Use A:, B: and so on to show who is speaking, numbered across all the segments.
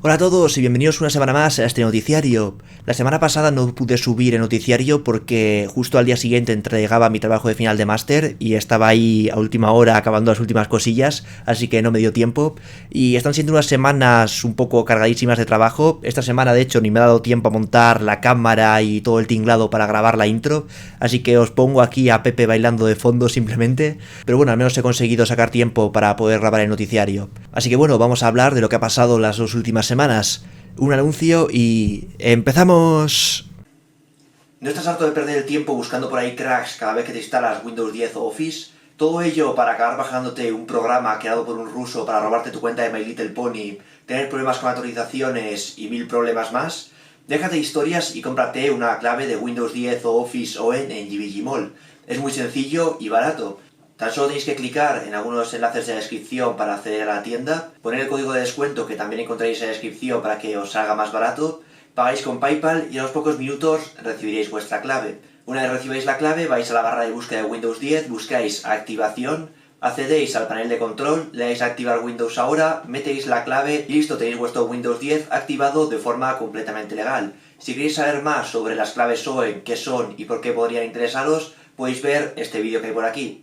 A: Hola a todos y bienvenidos una semana más a este noticiario. La semana pasada no pude subir el noticiario porque justo al día siguiente entregaba mi trabajo de final de máster y estaba ahí a última hora acabando las últimas cosillas, así que no me dio tiempo. Y están siendo unas semanas un poco cargadísimas de trabajo. Esta semana de hecho ni me ha dado tiempo a montar la cámara y todo el tinglado para grabar la intro, así que os pongo aquí a Pepe bailando de fondo simplemente. Pero bueno, al menos he conseguido sacar tiempo para poder grabar el noticiario. Así que bueno, vamos a hablar de lo que ha pasado las dos últimas semanas, un anuncio y ¡empezamos! ¿No estás harto de perder el tiempo buscando por ahí cracks cada vez que te instalas Windows 10 o Office? Todo ello para acabar bajándote un programa creado por un ruso para robarte tu cuenta de My Little Pony, tener problemas con actualizaciones y 1000 problemas más. Déjate de historias y cómprate una clave de Windows 10 o Office ON en GBGMall. Es muy sencillo y barato. Tan solo tenéis que clicar en algunos enlaces de la descripción para acceder a la tienda, poner el código de descuento que también encontraréis en la descripción para que os salga más barato, pagáis con PayPal y a los pocos minutos recibiréis vuestra clave. Una vez recibáis la clave vais a la barra de búsqueda de Windows 10, buscáis activación, accedéis al panel de control, le dais a activar Windows ahora, metéis la clave y listo, tenéis vuestro Windows 10 activado de forma completamente legal. Si queréis saber más sobre las claves OEM, qué son y por qué podrían interesaros, podéis ver este vídeo que hay por aquí.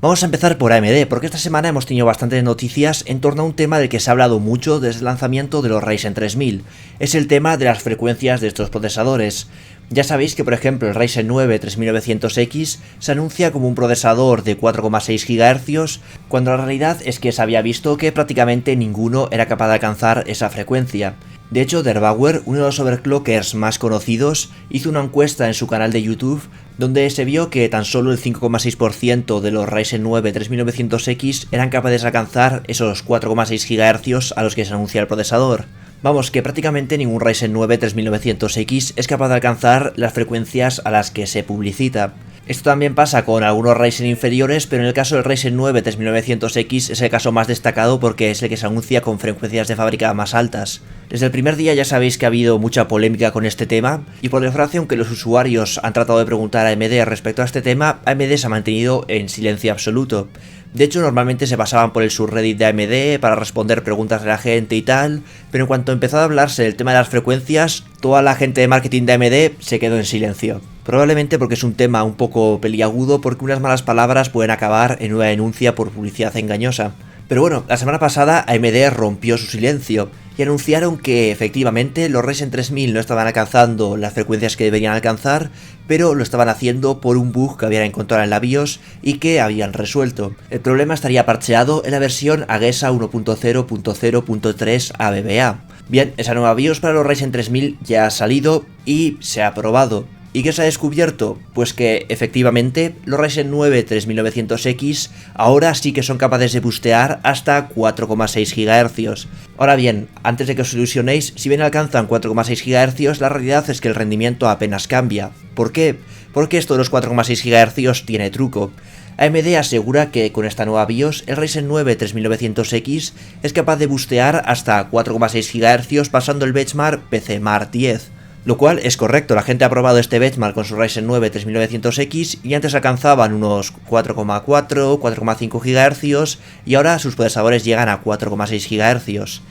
A: Vamos a empezar por AMD, porque esta semana hemos tenido bastantes noticias en torno a un tema del que se ha hablado mucho desde el lanzamiento de los Ryzen 3000. Es el tema de las frecuencias de estos procesadores. Ya sabéis que por ejemplo el Ryzen 9 3900X se anuncia como un procesador de 4,6 GHz, cuando la realidad es que se había visto que prácticamente ninguno era capaz de alcanzar esa frecuencia. De hecho, Derbauer, uno de los overclockers más conocidos, hizo una encuesta en su canal de YouTube donde se vio que tan solo el 5,6% de los Ryzen 9 3900X eran capaces de alcanzar esos 4,6 GHz a los que se anuncia el procesador. Vamos, que prácticamente ningún Ryzen 9 3900X es capaz de alcanzar las frecuencias a las que se publicita. Esto también pasa con algunos Ryzen inferiores, pero en el caso del Ryzen 9 3900X es el caso más destacado porque es el que se anuncia con frecuencias de fábrica más altas. Desde el primer día ya sabéis que ha habido mucha polémica con este tema, y por desgracia, aunque los usuarios han tratado de preguntar a AMD respecto a este tema, AMD se ha mantenido en silencio absoluto. De hecho, normalmente se pasaban por el subreddit de AMD para responder preguntas de la gente y tal, pero en cuanto empezó a hablarse del tema de las frecuencias, toda la gente de marketing de AMD se quedó en silencio. Probablemente porque es un tema un poco peliagudo, porque unas malas palabras pueden acabar en una denuncia por publicidad engañosa. Pero bueno, la semana pasada AMD rompió su silencio y anunciaron que efectivamente los Ryzen 3000 no estaban alcanzando las frecuencias que deberían alcanzar, pero lo estaban haciendo por un bug que habían encontrado en la BIOS y que habían resuelto. El problema estaría parcheado en la versión AGESA 1.0.0.3 ABBA. Bien, esa nueva BIOS para los Ryzen 3000 ya ha salido y se ha probado. ¿Y qué se ha descubierto? Pues que efectivamente los Ryzen 9 3900X ahora sí que son capaces de bustear hasta 4,6 GHz. Ahora bien, antes de que os ilusionéis, si bien alcanzan 4,6 GHz, la realidad es que el rendimiento apenas cambia. ¿Por qué? Porque esto de los 4,6 GHz tiene truco. AMD asegura que con esta nueva BIOS, el Ryzen 9 3900X es capaz de bustear hasta 4,6 GHz pasando el benchmark PCMark 10. Lo cual es correcto, la gente ha probado este benchmark con su Ryzen 9 3900X y antes alcanzaban unos 4,4, 4,5 GHz y ahora sus procesadores llegan a 4,6 GHz.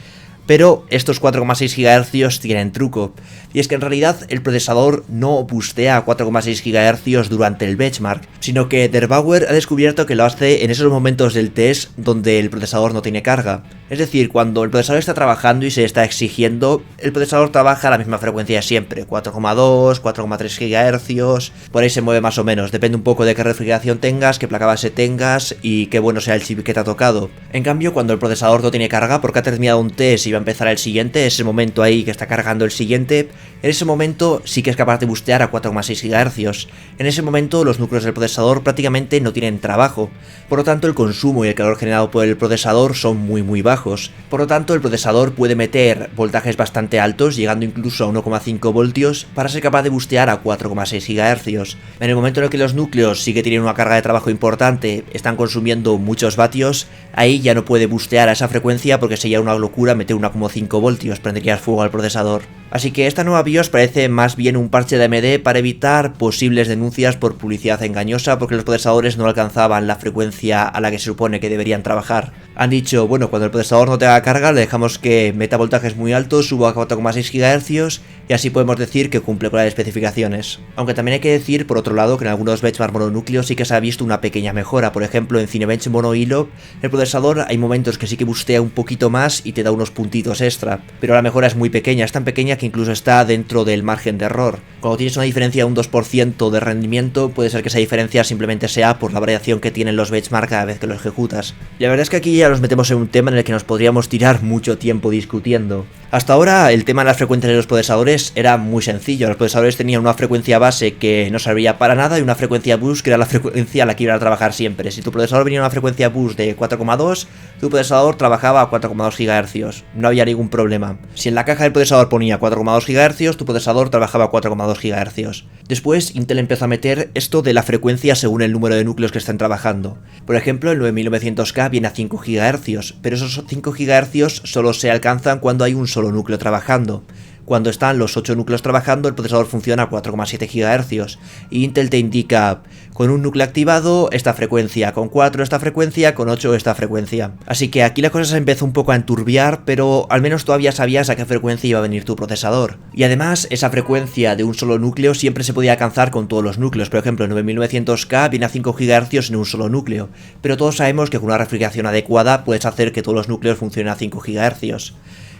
A: Pero estos 4,6 GHz tienen truco, y es que en realidad el procesador no bustea a 4,6 GHz durante el benchmark, sino que Derbauer ha descubierto que lo hace en esos momentos del test donde el procesador no tiene carga. Es decir, cuando el procesador está trabajando y se está exigiendo, el procesador trabaja a la misma frecuencia siempre, 4,2, 4,3 GHz, por ahí se mueve más o menos, depende un poco de qué refrigeración tengas, qué placa base tengas y qué bueno sea el chip que te ha tocado. En cambio, cuando el procesador no tiene carga porque ha terminado un test y va a empezar el siguiente, ese momento ahí que está cargando el siguiente, en ese momento sí que es capaz de bustear a 4,6 GHz. En ese momento los núcleos del procesador prácticamente no tienen trabajo, por lo tanto el consumo y el calor generado por el procesador son muy bajos. Por lo tanto el procesador puede meter voltajes bastante altos, llegando incluso a 1,5 voltios, para ser capaz de bustear a 4,6 GHz. En el momento en el que los núcleos sí que tienen una carga de trabajo importante, están consumiendo muchos vatios, ahí ya no puede bustear a esa frecuencia porque sería una locura meter una 1,5 voltios, prenderías fuego al procesador. Así que esta nueva BIOS parece más bien un parche de AMD para evitar posibles denuncias por publicidad engañosa porque los procesadores no alcanzaban la frecuencia a la que se supone que deberían trabajar. Han dicho, bueno, cuando el procesador no tenga carga le dejamos que meta voltajes muy altos, suba a 4,6 GHz y así podemos decir que cumple con las especificaciones. Aunque también hay que decir, por otro lado, que en algunos benchmark mononúcleos sí que se ha visto una pequeña mejora. Por ejemplo, en Cinebench mono hilo, el procesador hay momentos que sí que bustea un poquito más y te da unos puntitos extra, pero la mejora es muy pequeña, es tan pequeña que incluso está dentro del margen de error. Cuando tienes una diferencia de un 2% de rendimiento, puede ser que esa diferencia simplemente sea por la variación que tienen los benchmark cada vez que lo ejecutas. Y la verdad es que aquí ya nos metemos en un tema en el que nos podríamos tirar mucho tiempo discutiendo. Hasta ahora el tema de las frecuencias de los procesadores era muy sencillo. Los procesadores tenían una frecuencia base que no servía para nada y una frecuencia boost que era la frecuencia a la que iban a trabajar siempre. Si tu procesador venía a una frecuencia boost de 4,2, tu procesador trabajaba a 4,2 GHz. No había ningún problema. Si en la caja del procesador ponía 4,2 GHz, tu procesador trabajaba a 4,2 GHz. Después Intel empezó a meter esto de la frecuencia según el número de núcleos que estén trabajando. Por ejemplo, el 9900K viene a 5 GHz, pero esos 5 GHz solo se alcanzan cuando hay un solo núcleo trabajando. Cuando están los 8 núcleos trabajando, el procesador funciona a 4,7 GHz y Intel te indica con un núcleo activado esta frecuencia, con 4 esta frecuencia, con 8 esta frecuencia. Así que aquí la cosa se empezó un poco a enturbiar, pero al menos todavía sabías a qué frecuencia iba a venir tu procesador. Y además, esa frecuencia de un solo núcleo siempre se podía alcanzar con todos los núcleos. Por ejemplo, el 9900K viene a 5 GHz en un solo núcleo, pero todos sabemos que con una refrigeración adecuada puedes hacer que todos los núcleos funcionen a 5 GHz.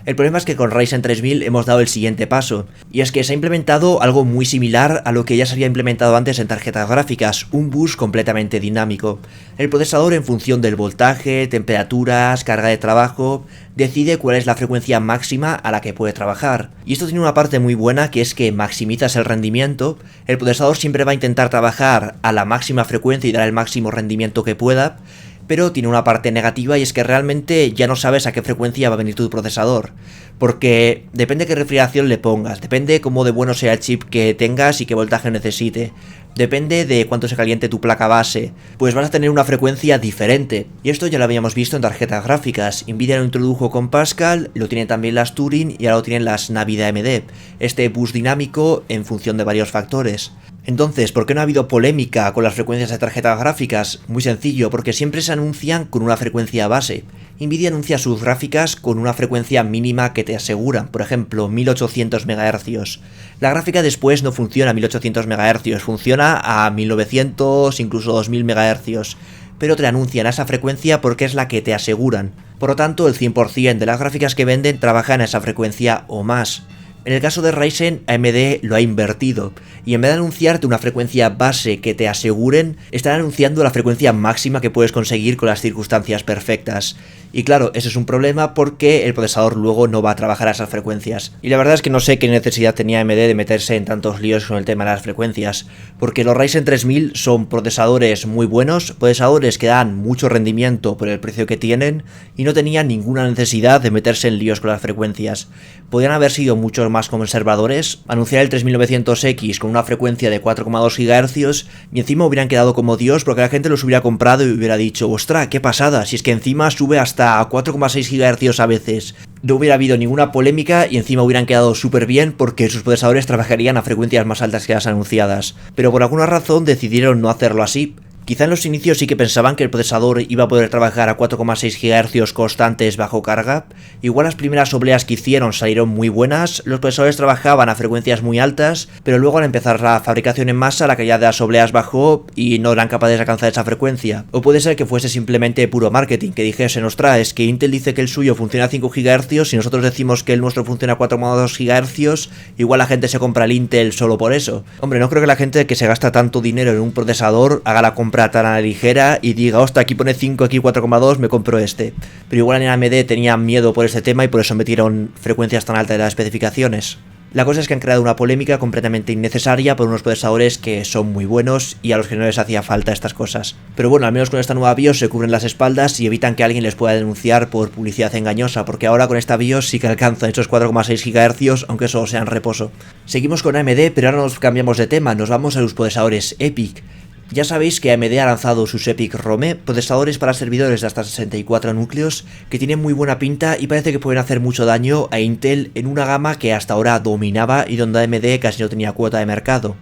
A: El problema es que con Ryzen 3000 hemos dado el siguiente paso, y es que se ha implementado algo muy similar a lo que ya se había implementado antes en tarjetas gráficas, un bus completamente dinámico. El procesador, en función del voltaje, temperaturas, carga de trabajo, decide cuál es la frecuencia máxima a la que puede trabajar. Y esto tiene una parte muy buena, que es que maximizas el rendimiento. El procesador siempre va a intentar trabajar a la máxima frecuencia y dar el máximo rendimiento que pueda, pero tiene una parte negativa y es que realmente ya no sabes a qué frecuencia va a venir tu procesador, porque depende qué refrigeración le pongas, depende cómo de bueno sea el chip que tengas y qué voltaje necesite, depende de cuánto se caliente tu placa base, pues vas a tener una frecuencia diferente. Y esto ya lo habíamos visto en tarjetas gráficas. Nvidia lo introdujo con Pascal, lo tienen también las Turing y ahora lo tienen las Navi de AMD, este bus dinámico en función de varios factores. Entonces, ¿por qué no ha habido polémica con las frecuencias de tarjetas gráficas? Muy sencillo, porque siempre se anuncian con una frecuencia base. Nvidia anuncia sus gráficas con una frecuencia mínima que te aseguran, por ejemplo, 1800 MHz. La gráfica después no funciona a 1800 MHz, funciona a 1900, incluso 2000 MHz. Pero te anuncian a esa frecuencia porque es la que te aseguran. Por lo tanto, el 100% de las gráficas que venden trabajan a esa frecuencia o más. En el caso de Ryzen, AMD lo ha invertido, y en vez de anunciarte una frecuencia base que te aseguren, están anunciando la frecuencia máxima que puedes conseguir con las circunstancias perfectas. Y claro, ese es un problema porque el procesador luego no va a trabajar a esas frecuencias. Y la verdad es que no sé qué necesidad tenía AMD de meterse en tantos líos con el tema de las frecuencias, porque los Ryzen 3000 son procesadores muy buenos, procesadores que dan mucho rendimiento por el precio que tienen, y no tenían ninguna necesidad de meterse en líos con las frecuencias. Podrían haber sido muchos más conservadores, anunciar el 3900X con una frecuencia de 4,2 GHz y encima hubieran quedado como Dios porque la gente los hubiera comprado y hubiera dicho, ostras, qué pasada, si es que encima sube hasta 4,6 GHz a veces. No hubiera habido ninguna polémica y encima hubieran quedado súper bien porque sus procesadores trabajarían a frecuencias más altas que las anunciadas. Pero por alguna razón decidieron no hacerlo así. Quizá en los inicios sí que pensaban que el procesador iba a poder trabajar a 4,6 GHz constantes bajo carga. Igual las primeras obleas que hicieron salieron muy buenas, los procesadores trabajaban a frecuencias muy altas, pero luego al empezar la fabricación en masa la calidad de las obleas bajó y no eran capaces de alcanzar esa frecuencia. O puede ser que fuese simplemente puro marketing, que dijesen, ostras, es que Intel dice que el suyo funciona a 5 GHz y nosotros decimos que el nuestro funciona a 4,2 GHz, igual la gente se compra el Intel solo por eso. Hombre, no creo que la gente que se gasta tanto dinero en un procesador haga la compra tan a la ligera y diga, hostia, aquí pone 5, aquí 4,2, me compro este. Pero igual en AMD tenían miedo por este tema y por eso metieron frecuencias tan altas de las especificaciones. La cosa es que han creado una polémica completamente innecesaria por unos procesadores que son muy buenos y a los que no les hacía falta estas cosas. Pero bueno, al menos con esta nueva BIOS se cubren las espaldas y evitan que alguien les pueda denunciar por publicidad engañosa, porque ahora con esta BIOS sí que alcanzan esos 4,6 GHz, aunque solo sea en reposo. Seguimos con AMD, pero ahora nos cambiamos de tema, nos vamos a los procesadores EPYC. Ya sabéis que AMD ha lanzado sus EPIC Rome, procesadores para servidores de hasta 64 núcleos, que tienen muy buena pinta y parece que pueden hacer mucho daño a Intel en una gama que hasta ahora dominaba y donde AMD casi no tenía cuota de mercado.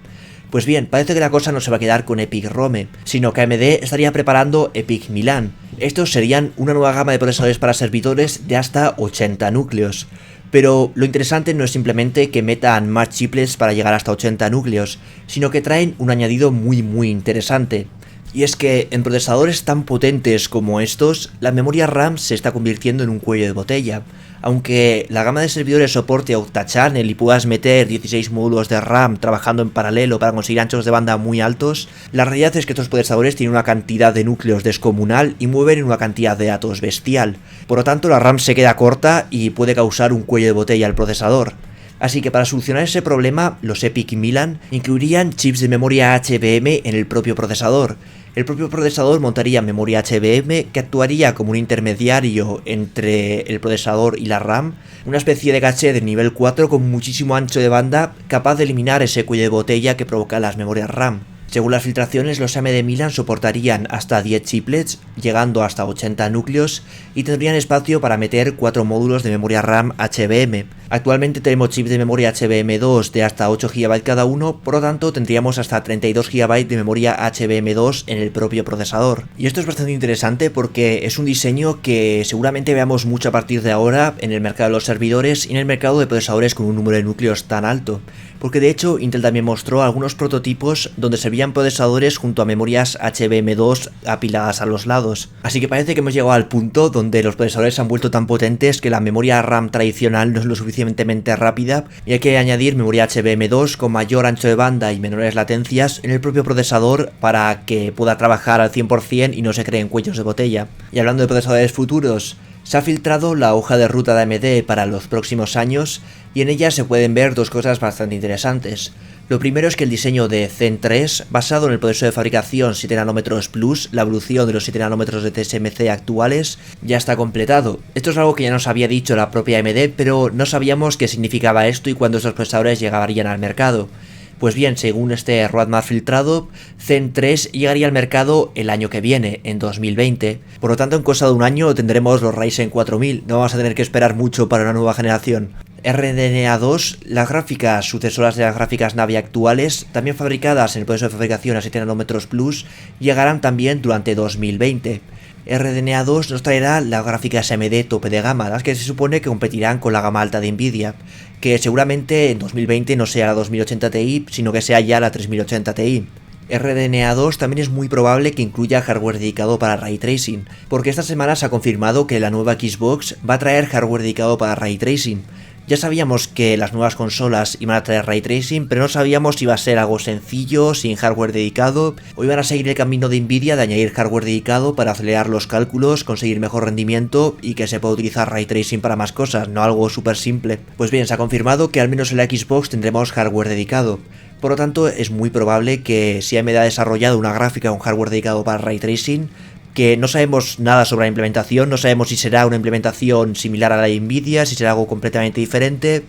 A: Pues bien, parece que la cosa no se va a quedar con EPIC Rome, sino que AMD estaría preparando EPIC Milan. Estos serían una nueva gama de procesadores para servidores de hasta 80 núcleos. Pero lo interesante no es simplemente que metan más chiplets para llegar hasta 80 núcleos, sino que traen un añadido muy interesante. Y es que en procesadores tan potentes como estos, la memoria RAM se está convirtiendo en un cuello de botella. Aunque la gama de servidores soporte octachannel y puedas meter 16 módulos de RAM trabajando en paralelo para conseguir anchos de banda muy altos, la realidad es que estos procesadores tienen una cantidad de núcleos descomunal y mueven en una cantidad de datos bestial. Por lo tanto, la RAM se queda corta y puede causar un cuello de botella al procesador. Así que para solucionar ese problema, los EPIC Milan incluirían chips de memoria HBM en el propio procesador. El propio procesador montaría memoria HBM que actuaría como un intermediario entre el procesador y la RAM, una especie de caché de nivel 4 con muchísimo ancho de banda capaz de eliminar ese cuello de botella que provocan las memorias RAM. Según las filtraciones, los AMD Milan soportarían hasta 10 chiplets, llegando hasta 80 núcleos, y tendrían espacio para meter 4 módulos de memoria RAM HBM. Actualmente tenemos chips de memoria HBM2 de hasta 8 GB cada uno, por lo tanto tendríamos hasta 32 GB de memoria HBM2 en el propio procesador. Y esto es bastante interesante porque es un diseño que seguramente veamos mucho a partir de ahora en el mercado de los servidores y en el mercado de procesadores con un número de núcleos tan alto. Porque de hecho Intel también mostró algunos prototipos donde servían procesadores junto a memorias HBM2 apiladas a los lados. Así que parece que hemos llegado al punto donde los procesadores se han vuelto tan potentes que la memoria RAM tradicional no es lo suficientemente rápida y hay que añadir memoria HBM2 con mayor ancho de banda y menores latencias en el propio procesador para que pueda trabajar al 100% y no se creen cuellos de botella. Y hablando de procesadores futuros, se ha filtrado la hoja de ruta de AMD para los próximos años y en ella se pueden ver dos cosas bastante interesantes. Lo primero es que el diseño de Zen 3, basado en el proceso de fabricación 7 nm Plus, la evolución de los 7 nm de TSMC actuales, ya está completado. Esto es algo que ya nos había dicho la propia AMD, pero no sabíamos qué significaba esto y cuándo estos procesadores llegarían al mercado. Pues bien, según este roadmap filtrado, Zen 3 llegaría al mercado el año que viene, en 2020. Por lo tanto, en cosa de un año tendremos los Ryzen 4000, no vamos a tener que esperar mucho para una nueva generación. RDNA 2, las gráficas sucesoras de las gráficas Navi actuales, también fabricadas en el proceso de fabricación a 7 nm Plus, llegarán también durante 2020. RDNA 2 nos traerá las gráficas AMD tope de gama, las que se supone que competirán con la gama alta de Nvidia, que seguramente en 2020 no sea la 2080 Ti, sino que sea ya la 3080 Ti. RDNA 2 también es muy probable que incluya hardware dedicado para Ray Tracing, porque esta semana se ha confirmado que la nueva Xbox va a traer hardware dedicado para Ray Tracing. Ya sabíamos que las nuevas consolas iban a traer Ray Tracing, pero no sabíamos si iba a ser algo sencillo, sin hardware dedicado, o iban a seguir el camino de Nvidia de añadir hardware dedicado para acelerar los cálculos, conseguir mejor rendimiento y que se pueda utilizar Ray Tracing para más cosas, no algo súper simple. Pues bien, se ha confirmado que al menos en la Xbox tendremos hardware dedicado. Por lo tanto, es muy probable que si AMD ha desarrollado una gráfica o un hardware dedicado para Ray Tracing, que no sabemos nada sobre la implementación, no sabemos si será una implementación similar a la de Nvidia, si será algo completamente diferente,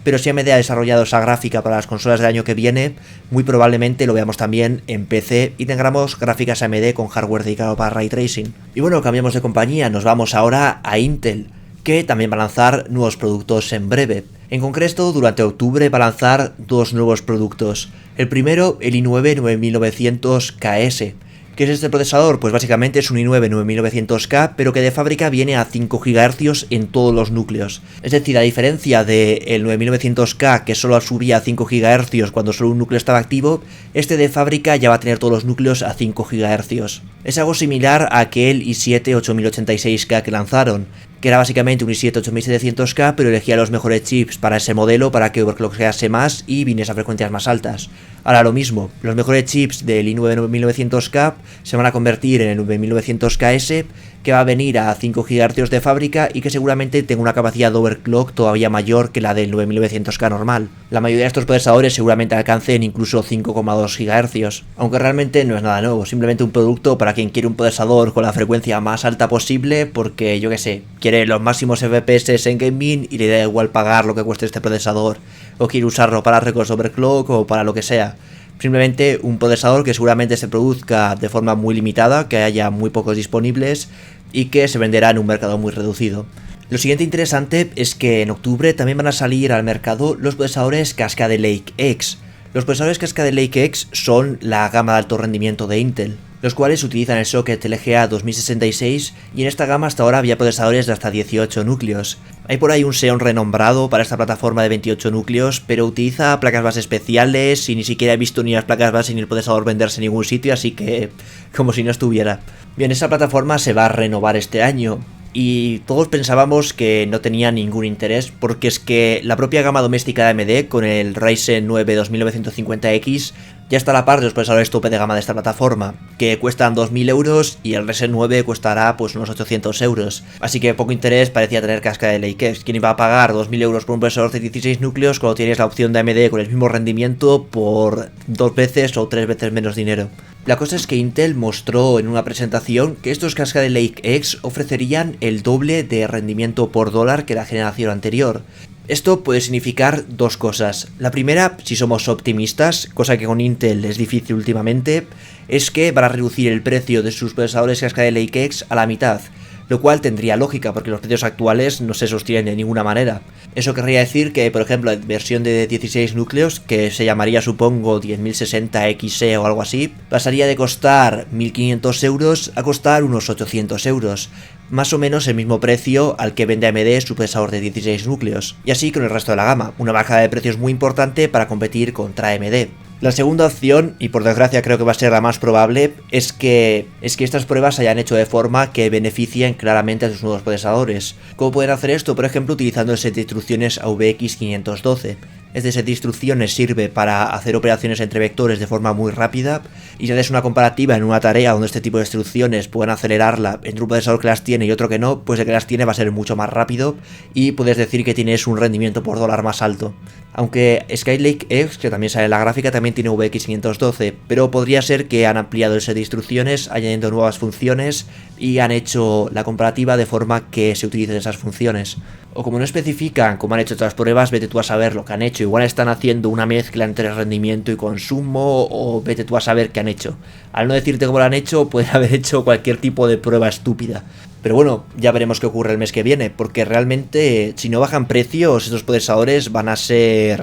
A: pero si AMD ha desarrollado esa gráfica para las consolas del año que viene, muy probablemente lo veamos también en PC y tengamos gráficas AMD con hardware dedicado para Ray Tracing. Y bueno, cambiamos de compañía, nos vamos ahora a Intel, que también va a lanzar nuevos productos en breve. En concreto, durante octubre va a lanzar dos nuevos productos. El primero, el i9 9900KS. ¿Qué es este procesador? Pues básicamente es un i9 9900K, pero que de fábrica viene a 5 GHz en todos los núcleos. Es decir, a diferencia del 9900K, que solo subía a 5 GHz cuando solo un núcleo estaba activo, este de fábrica ya va a tener todos los núcleos a 5 GHz. Es algo similar a aquel i7 8086K que lanzaron, que era básicamente un i7 8700K, pero elegía los mejores chips para ese modelo para que overclockease más y viniese a frecuencias más altas. Ahora lo mismo, los mejores chips del i9 9900K se van a convertir en el 9900KS, que va a venir a 5 GHz de fábrica y que seguramente tenga una capacidad de overclock todavía mayor que la del 9900K normal. La mayoría de estos procesadores seguramente alcancen incluso 5,2 GHz, aunque realmente no es nada nuevo, simplemente un producto para quien quiere un procesador con la frecuencia más alta posible porque, yo que sé, quiere los máximos FPS en gaming y le da igual pagar lo que cueste este procesador, o quiere usarlo para récords overclock o para lo que sea. Simplemente un procesador que seguramente se produzca de forma muy limitada, que haya muy pocos disponibles y que se venderá en un mercado muy reducido. Lo siguiente interesante es que en octubre también van a salir al mercado los procesadores Cascade Lake X. Los procesadores Cascade Lake X son la gama de alto rendimiento de Intel, los cuales utilizan el socket LGA 2066 y en esta gama hasta ahora había procesadores de hasta 18 núcleos. Hay por ahí un Xeon renombrado para esta plataforma de 28 núcleos, pero utiliza placas base especiales y ni siquiera he visto ni las placas base ni el procesador venderse en ningún sitio, así que como si no estuviera. Bien, esa plataforma se va a renovar este año. Y todos pensábamos que no tenía ningún interés, porque es que la propia gama doméstica de AMD con el Ryzen 9 2950X ya está a la par de los procesadores tope de gama de esta plataforma, que cuestan 2000 euros y el Ryzen 9 costará pues unos 800 euros. Así que poco interés parecía tener Cascade Lake X. ¿Quién iba a pagar 2000 euros por un procesador de 16 núcleos cuando tienes la opción de AMD con el mismo rendimiento por 2 veces o 3 veces menos dinero? La cosa es que Intel mostró en una presentación que estos Cascade Lake X ofrecerían el doble de rendimiento por dólar que la generación anterior. Esto puede significar dos cosas. La primera, si somos optimistas, cosa que con Intel es difícil últimamente, es que van a reducir el precio de sus procesadores Cascade Lake X a la mitad, lo cual tendría lógica porque los precios actuales no se sostienen de ninguna manera. Eso querría decir que, por ejemplo, la versión de 16 núcleos, que se llamaría supongo 10060 XE o algo así, pasaría de costar 1500 euros a costar unos 800 euros. Más o menos el mismo precio al que vende AMD su procesador de 16 núcleos. Y así con el resto de la gama, una bajada de precios muy importante para competir contra AMD. La segunda opción, y por desgracia creo que va a ser la más probable, es que estas pruebas se hayan hecho de forma que beneficien claramente a sus nuevos procesadores. ¿Cómo pueden hacer esto? Por ejemplo, utilizando el set de instrucciones AVX512. Este set de instrucciones sirve para hacer operaciones entre vectores de forma muy rápida, y si haces una comparativa en una tarea donde este tipo de instrucciones pueden acelerarla entre un procesador que las tiene y otro que no, pues el que las tiene va a ser mucho más rápido y puedes decir que tienes un rendimiento por dólar más alto. Aunque Skylake X, que también sale en la gráfica, también tiene VX512, pero podría ser que han ampliado el set de instrucciones, añadiendo nuevas funciones y han hecho la comparativa de forma que se utilicen esas funciones. O como no especifican cómo han hecho otras pruebas, vete tú a saber lo que han hecho. Igual están haciendo una mezcla entre rendimiento y consumo, o vete tú a saber qué han hecho. Al no decirte cómo lo han hecho, pueden haber hecho cualquier tipo de prueba estúpida. Pero bueno, ya veremos qué ocurre el mes que viene, porque realmente si no bajan precios, estos procesadores van a ser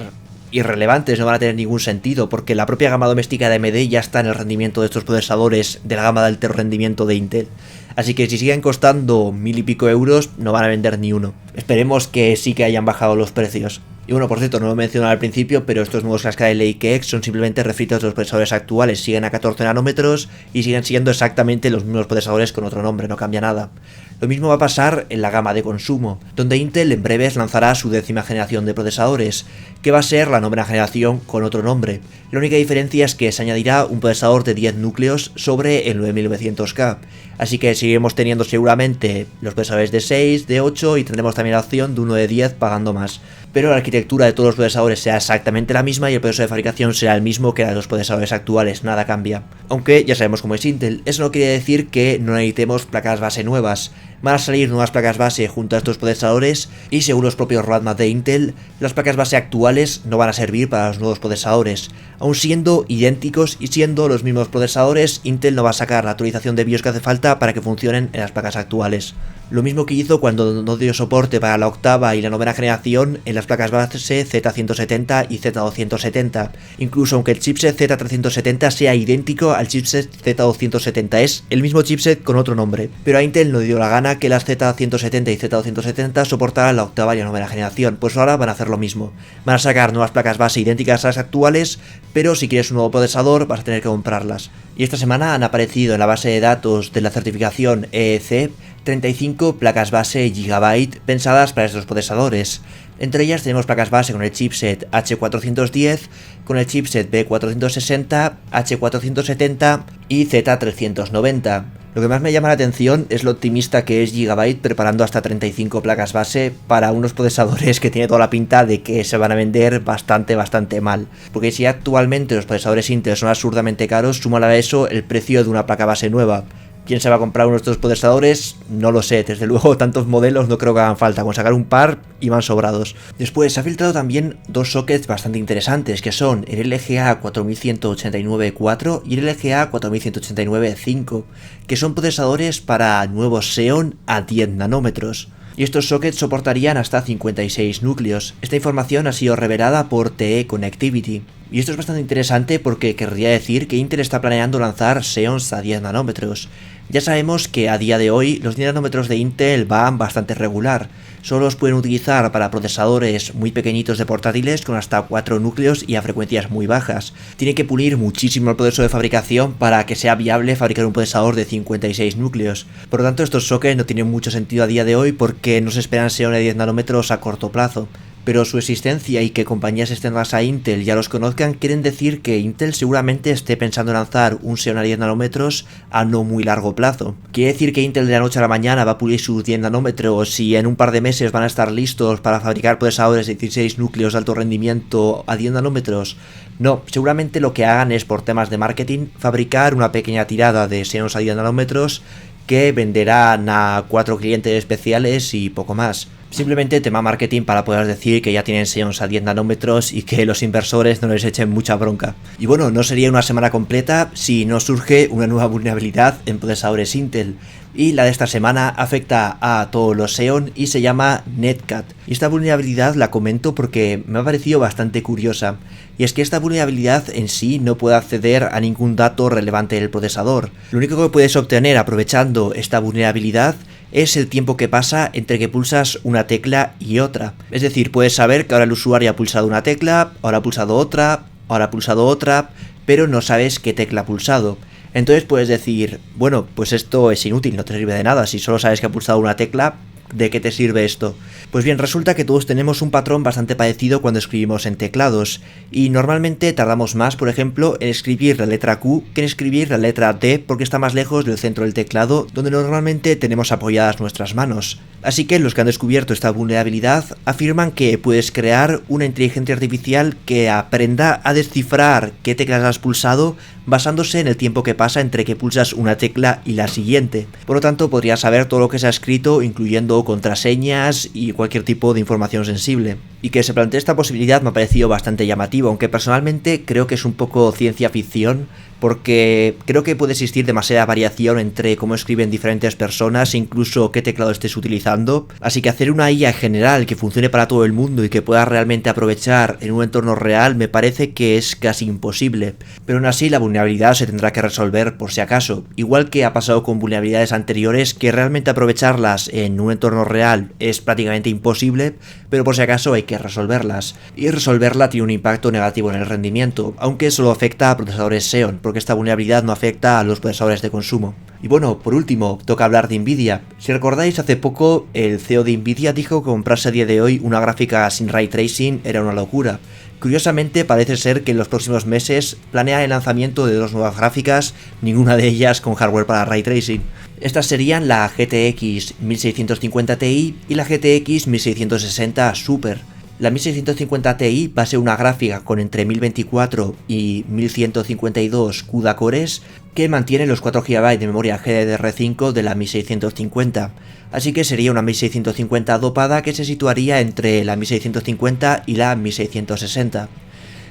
A: irrelevantes, no van a tener ningún sentido, porque la propia gama doméstica de AMD ya está en el rendimiento de estos procesadores de la gama de alto rendimiento de Intel. Así que si siguen costando 1000 y pico euros, no van a vender ni uno. Esperemos que sí que hayan bajado los precios. Y bueno, por cierto, no lo he mencionado al principio, pero estos nuevos Cascade Lake X son simplemente refritos de los procesadores actuales. Siguen a 14 nanómetros y siguen siendo exactamente los mismos procesadores con otro nombre, no cambia nada. Lo mismo va a pasar en la gama de consumo, donde Intel en breves lanzará su 10ª generación de procesadores, que va a ser la 9ª generación con otro nombre. La única diferencia es que se añadirá un procesador de 10 núcleos sobre el 9900K, así que seguiremos teniendo seguramente los procesadores de 6, de 8 y tendremos también la opción de uno de 10 pagando más. Pero la arquitectura de todos los procesadores será exactamente la misma y el proceso de fabricación será el mismo que la de los procesadores actuales, nada cambia. Aunque ya sabemos cómo es Intel, eso no quiere decir que no necesitemos placas base nuevas. Van a salir nuevas placas base junto a estos procesadores y según los propios roadmaps de Intel, las placas base actuales no van a servir para los nuevos procesadores. Aun siendo idénticos y siendo los mismos procesadores, Intel no va a sacar la actualización de BIOS que hace falta para que funcionen en las placas actuales. Lo mismo que hizo cuando no dio soporte para la 8ª y la 9ª generación en las placas base Z170 y Z270. Incluso aunque el chipset Z370 sea idéntico al chipset Z270, es el mismo chipset con otro nombre. Pero a Intel no dio la gana que las Z170 y Z270 soportaran la 8ª y la 9ª generación, pues ahora van a hacer lo mismo. Van a sacar nuevas placas base idénticas a las actuales, pero si quieres un nuevo procesador vas a tener que comprarlas. Y esta semana han aparecido en la base de datos de la certificación EEC 35 placas base Gigabyte pensadas para estos procesadores. Entre ellas tenemos placas base con el chipset H410, con el chipset B460, H470 y Z390. Lo que más me llama la atención es lo optimista que es Gigabyte preparando hasta 35 placas base para unos procesadores que tiene toda la pinta de que se van a vender bastante mal. Porque si actualmente los procesadores Intel son absurdamente caros, súmale a eso el precio de una placa base nueva. ¿Quién se va a comprar uno de estos procesadores? No lo sé, desde luego tantos modelos no creo que hagan falta, con sacar un par y van sobrados. Después se ha filtrado también dos sockets bastante interesantes, que son el LGA 4189-4 y el LGA 4189-5, que son procesadores para nuevos Xeon a 10 nanómetros. Y estos sockets soportarían hasta 56 núcleos. Esta información ha sido revelada por TE Connectivity. Y esto es bastante interesante porque querría decir que Intel está planeando lanzar Xeons a 10 nanómetros. Ya sabemos que a día de hoy los 10 nanómetros de Intel van bastante regular. Solo los pueden utilizar para procesadores muy pequeñitos de portátiles con hasta 4 núcleos y a frecuencias muy bajas. Tiene que pulir muchísimo el proceso de fabricación para que sea viable fabricar un procesador de 56 núcleos. Por lo tanto, estos sockets no tienen mucho sentido a día de hoy porque no se esperan Xeon de 10 nanómetros a corto plazo. Pero su existencia y que compañías externas a Intel ya los conozcan quieren decir que Intel seguramente esté pensando en lanzar un Xeon a 10 nanómetros a no muy largo plazo. Quiere decir que Intel de la noche a la mañana va a pulir sus 10 nanómetros y en un par de meses van a estar listos para fabricar procesadores de 16 núcleos de alto rendimiento a 10 nanómetros. No, seguramente lo que hagan es por temas de marketing fabricar una pequeña tirada de Xeons a 10 nanómetros que venderán a 4 clientes especiales y poco más. Simplemente tema marketing para poder decir que ya tienen Xeons a 10 nanómetros y que los inversores no les echen mucha bronca. Y bueno, no sería una semana completa si no surge una nueva vulnerabilidad en procesadores Intel. Y la de esta semana afecta a todos los Xeon y se llama Netcat. Y esta vulnerabilidad la comento porque me ha parecido bastante curiosa. Y es que esta vulnerabilidad en sí no puede acceder a ningún dato relevante del procesador. Lo único que puedes obtener aprovechando esta vulnerabilidad es el tiempo que pasa entre que pulsas una tecla y otra. Es decir, puedes saber que ahora el usuario ha pulsado una tecla, ahora ha pulsado otra, ahora ha pulsado otra, pero no sabes qué tecla ha pulsado. Entonces puedes decir, bueno, pues esto es inútil, no te sirve de nada. Si solo sabes que ha pulsado una tecla, ¿de qué te sirve esto? Pues bien, resulta que todos tenemos un patrón bastante parecido cuando escribimos en teclados, y normalmente tardamos más, por ejemplo, en escribir la letra Q que en escribir la letra D porque está más lejos del centro del teclado donde normalmente tenemos apoyadas nuestras manos. Así que los que han descubierto esta vulnerabilidad afirman que puedes crear una inteligencia artificial que aprenda a descifrar qué teclas has pulsado basándose en el tiempo que pasa entre que pulsas una tecla y la siguiente. Por lo tanto, podrías saber todo lo que se ha escrito, incluyendo contraseñas y cualquier tipo de información sensible. Y que se plantee esta posibilidad me ha parecido bastante llamativo, aunque personalmente creo que es un poco ciencia ficción, porque creo que puede existir demasiada variación entre cómo escriben diferentes personas, incluso qué teclado estés utilizando, así que hacer una IA general que funcione para todo el mundo y que pueda realmente aprovechar en un entorno real me parece que es casi imposible, pero aún así la vulnerabilidad se tendrá que resolver por si acaso, igual que ha pasado con vulnerabilidades anteriores que realmente aprovecharlas en un entorno real es prácticamente imposible, pero por si acaso hay que resolverlas, y resolverla tiene un impacto negativo en el rendimiento, aunque solo afecta a procesadores Xeon, porque esta vulnerabilidad no afecta a los procesadores de consumo. Y bueno, por último, toca hablar de Nvidia. Si recordáis, hace poco el CEO de Nvidia dijo que comprarse a día de hoy una gráfica sin Ray Tracing era una locura. Curiosamente, parece ser que en los próximos meses planea el lanzamiento de dos nuevas gráficas, ninguna de ellas con hardware para Ray Tracing. Estas serían la GTX 1650 Ti y la GTX 1660 Super. La 1650 Ti va a ser una gráfica con entre 1024 y 1152 CUDA cores que mantiene los 4 GB de memoria GDDR5 de la 1650, así que sería una 1650 dopada que se situaría entre la 1650 y la 1660.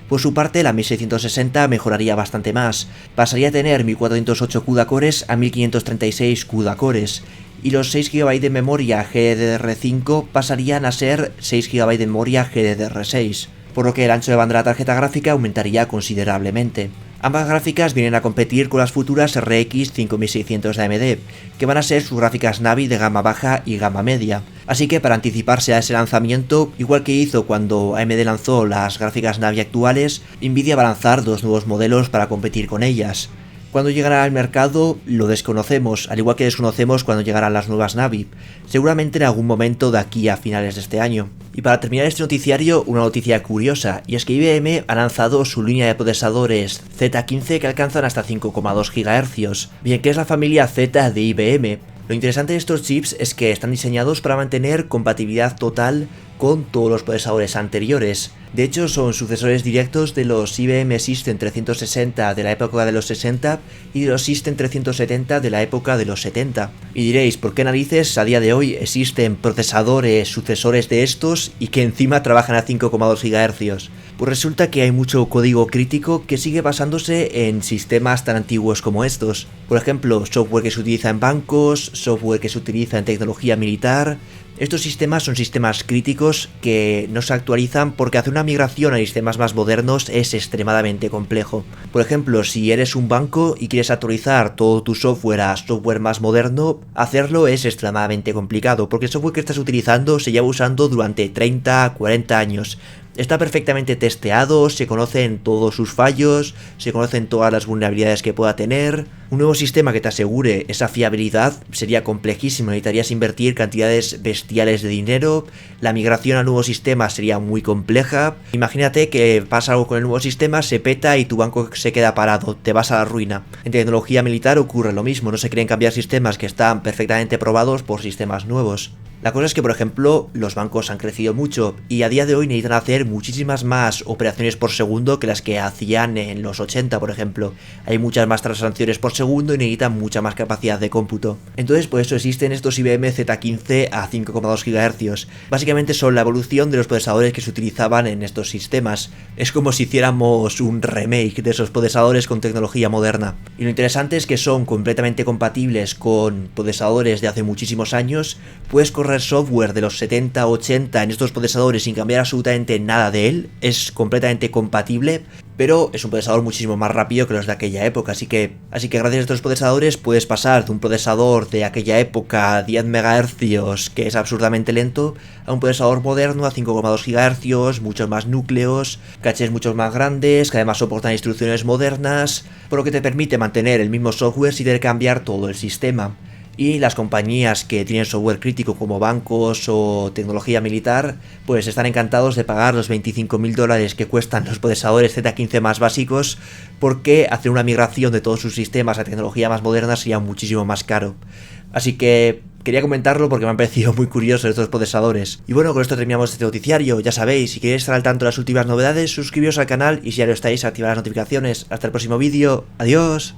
A: Por su parte, la 1660 mejoraría bastante más, pasaría a tener 1408 CUDA cores a 1536 CUDA cores, y los 6 GB de memoria GDDR5 pasarían a ser 6 GB de memoria GDDR6, por lo que el ancho de banda de la tarjeta gráfica aumentaría considerablemente. Ambas gráficas vienen a competir con las futuras RX 5600 de AMD, que van a ser sus gráficas Navi de gama baja y gama media. Así que para anticiparse a ese lanzamiento, igual que hizo cuando AMD lanzó las gráficas Navi actuales, Nvidia va a lanzar dos nuevos modelos para competir con ellas. Cuando llegará al mercado lo desconocemos, al igual que desconocemos cuando llegarán las nuevas Navi, seguramente en algún momento de aquí a finales de este año. Y para terminar este noticiario, una noticia curiosa, y es que IBM ha lanzado su línea de procesadores Z15 que alcanzan hasta 5,2 GHz. Bien, ¿qué es la familia Z de IBM? Lo interesante de estos chips es que están diseñados para mantener compatibilidad total con todos los procesadores anteriores. De hecho, son sucesores directos de los IBM System 360 de la época de los 60 y de los System 370 de la época de los 70. Y diréis, ¿por qué narices a día de hoy existen procesadores sucesores de estos y que encima trabajan a 5,2 GHz? Pues resulta que hay mucho código crítico que sigue basándose en sistemas tan antiguos como estos. Por ejemplo, software que se utiliza en bancos, software que se utiliza en tecnología militar. Estos sistemas son sistemas críticos que no se actualizan porque hacer una migración a sistemas más modernos es extremadamente complejo. Por ejemplo, si eres un banco y quieres actualizar todo tu software a software más moderno, hacerlo es extremadamente complicado porque el software que estás utilizando se lleva usando durante 30, 40 años. Está perfectamente testeado, se conocen todos sus fallos, se conocen todas las vulnerabilidades que pueda tener. Un nuevo sistema que te asegure esa fiabilidad sería complejísimo, necesitarías invertir cantidades bestiales de dinero, la migración al nuevo sistema sería muy compleja. Imagínate que pasa algo con el nuevo sistema, se peta y tu banco se queda parado, te vas a la ruina. En tecnología militar ocurre lo mismo, no se quieren cambiar sistemas que están perfectamente probados por sistemas nuevos. La cosa es que, por ejemplo, los bancos han crecido mucho y a día de hoy necesitan hacer muchísimas más operaciones por segundo que las que hacían en los 80, por ejemplo. Hay muchas más transacciones por segundo y necesitan mucha más capacidad de cómputo. Entonces, por eso existen estos IBM Z15 a 5,2 GHz. Básicamente son la evolución de los procesadores que se utilizaban en estos sistemas. Es como si hiciéramos un remake de esos procesadores con tecnología moderna. Y lo interesante es que son completamente compatibles con procesadores de hace muchísimos años. Puedes correr software de los 70 80 en estos procesadores sin cambiar absolutamente nada de él, es completamente compatible, pero es un procesador muchísimo más rápido que los de aquella época, así que gracias a estos procesadores puedes pasar de un procesador de aquella época 10 MHz que es absurdamente lento a un procesador moderno a 5,2 GHz, muchos más núcleos, cachés mucho más grandes, que además soportan instrucciones modernas, por lo que te permite mantener el mismo software sin tener que cambiar todo el sistema. Y las compañías que tienen software crítico como bancos o tecnología militar, pues están encantados de pagar los $25.000 que cuestan los procesadores Z15 más básicos, porque hacer una migración de todos sus sistemas a tecnología más moderna sería muchísimo más caro. Así que quería comentarlo porque me han parecido muy curiosos estos procesadores. Y bueno, con esto terminamos este noticiario. Ya sabéis, si queréis estar al tanto de las últimas novedades, suscribiros al canal y si ya lo estáis, activad las notificaciones. Hasta el próximo vídeo. Adiós.